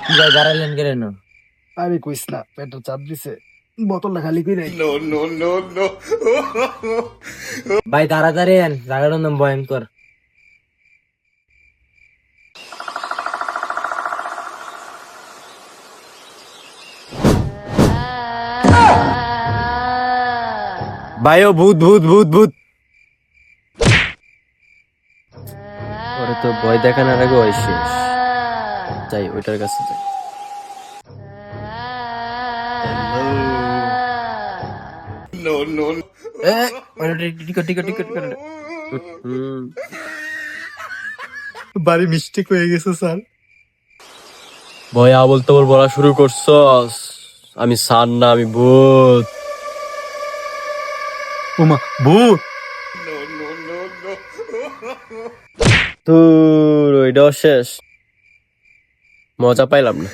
কি ভাই দাঁড়াইলেন কেন? আরে কইস না, পেটের চাপ দিছে, বোতলটা খালি কইরাই। ভাই তাড়াতাড়ি আন, জায়গাটার নাম ভয়ঙ্কর। ভাই ও ভূত ভূত ভূত ভূত। ওরে তো ভয় দেখানোর আগে ওই শেষ। যাই ওইটার কাছে যাই। এ, টিকট টিকট টিকট টিকট। হুম। বাড়ি মিস্টেক হয়ে গেছে স্যার। ভয় আবল তাবল বলা শুরু করছস। আমি সার না, আমি ভূত। ওমা, ভূত! তোর ওইটাও শেষ, মজা পাইলাম না।